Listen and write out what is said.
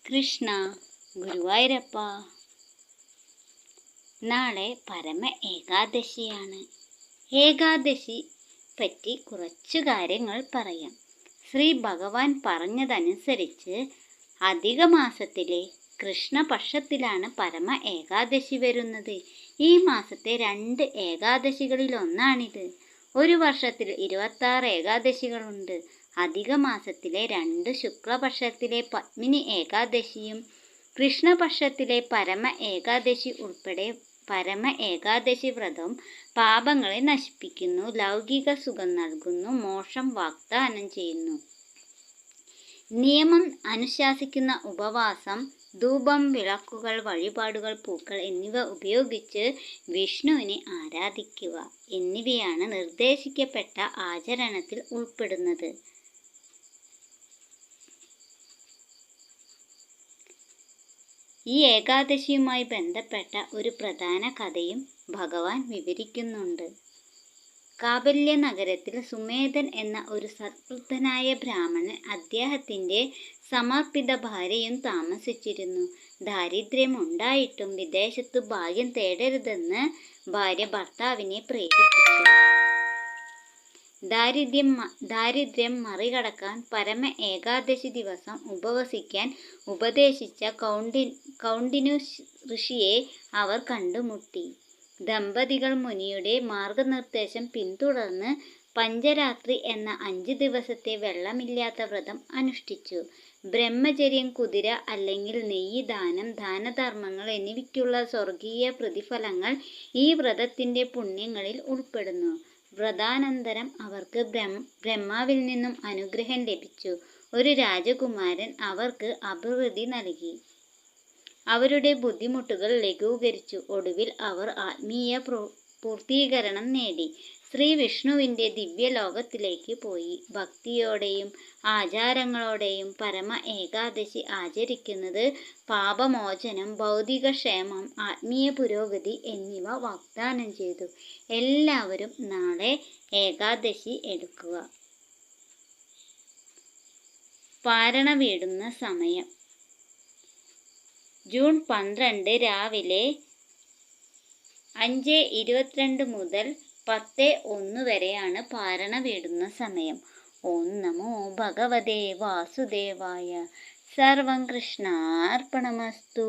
കൃഷ്ണ ഗുരുവായൂരപ്പ. നാളെ പരമ ഏകാദശിയാണ്. ഏകാദശി പറ്റി കുറച്ചു കാര്യങ്ങൾ പറയാം. ശ്രീ ഭഗവാൻ പറഞ്ഞതനുസരിച്ച് അധിക മാസത്തിലെ കൃഷ്ണപക്ഷത്തിലാണ് പരമ ഏകാദശി വരുന്നത്. ഈ മാസത്തെ 2 ഏകാദശികളിലൊന്നാണിത്. ഒരു വർഷത്തിൽ 26 ഏകാദശികളുണ്ട്. അധിക മാസത്തിലെ 2 ശുക്ലപക്ഷത്തിലെ പത്മിനി ഏകാദശിയും കൃഷ്ണപക്ഷത്തിലെ പരമ ഏകാദശി ഉൾപ്പെടെ പരമ ഏകാദശി വ്രതം പാപങ്ങളെ നശിപ്പിക്കുന്നു, ലൗകിക സുഖം നൽകുന്നു, മോക്ഷം വാഗ്ദാനം ചെയ്യുന്നു. നിയമം അനുശാസിക്കുന്ന ഉപവാസം, ധൂപം, വിളക്കുകൾ, വഴിപാടുകൾ, പൂക്കൾ എന്നിവ ഉപയോഗിച്ച് വിഷ്ണുവിനെ ആരാധിക്കുക എന്നിവയാണ് നിർദ്ദേശിക്കപ്പെട്ട ആചരണത്തിൽ ഉൾപ്പെടുന്നത്. ഈ ഏകാദശിയുമായി ബന്ധപ്പെട്ട ഒരു പ്രധാന കഥയും ഭഗവാൻ വിവരിക്കുന്നുണ്ട്. കാബല്യ നഗരത്തിൽ സുമേധൻ എന്ന ഒരു സദ്വൃദ്ധനായ ബ്രാഹ്മണൻ അദ്ദേഹത്തിൻ്റെ സമർപ്പിത ഭാര്യയും താമസിച്ചിരുന്നു. ദാരിദ്ര്യമുണ്ടായിട്ടും വിദേശത്ത് ഭാഗ്യം തേടരുതെന്ന് ഭാര്യ ഭർത്താവിനെ പ്രേരിപ്പിച്ചു. ദാരിദ്ര്യം മറികടക്കാൻ പരമ ഏകാദശി ദിവസം ഉപവസിക്കാൻ ഉപദേശിച്ച കൗണ്ഡിന്യ ഋഷിയെ അവർ കണ്ടുമുട്ടി. ദമ്പതികൾ മുനിയുടെ മാർഗനിർദ്ദേശം പിന്തുടർന്ന് പഞ്ചരാത്രി എന്ന 5 ദിവസത്തെ വെള്ളമില്ലാത്ത വ്രതം അനുഷ്ഠിച്ചു. ബ്രഹ്മചര്യം, കുതിര അല്ലെങ്കിൽ നെയ്യ് ദാനം, ദാനധർമ്മങ്ങൾ എന്നിവയ്ക്കുള്ള സ്വർഗീയ പ്രതിഫലങ്ങൾ ഈ വ്രതത്തിൻ്റെ പുണ്യങ്ങളിൽ ഉൾപ്പെടുന്നു. വ്രതാനന്തരം അവർക്ക് ബ്രഹ്മാവിൽ നിന്നും അനുഗ്രഹം ലഭിച്ചു. ഒരു രാജകുമാരൻ അവർക്ക് അഭിവൃദ്ധി നൽകി. അവരുടെ ബുദ്ധിമുട്ടുകൾ ലഘൂകരിച്ചു. ഒടുവിൽ അവർ ആത്മീയ പൂർത്തീകരണം നേടി ശ്രീ വിഷ്ണുവിൻ്റെ ദിവ്യലോകത്തിലേക്ക് പോയി. ഭക്തിയോടെയും ആചാരങ്ങളോടെയും പരമ ഏകാദശി ആചരിക്കുന്നത് പാപമോചനം, ഭൗതിക ക്ഷേമം, ആത്മീയ പുരോഗതി എന്നിവ വാഗ്ദാനം ചെയ്തു. എല്ലാവരും നാളെ ഏകാദശി എടുക്കുക. പാരണ വീടുന്ന സമയം ജൂൺ 12 രാവിലെ 5:22 മുതൽ 10:01 വരെയാണ് പാരണ വീടുന്ന സമയം. ഓം നമോ ഭഗവതേ വാസുദേവായ. സർവം കൃഷ്ണാർപ്പണമസ്തു.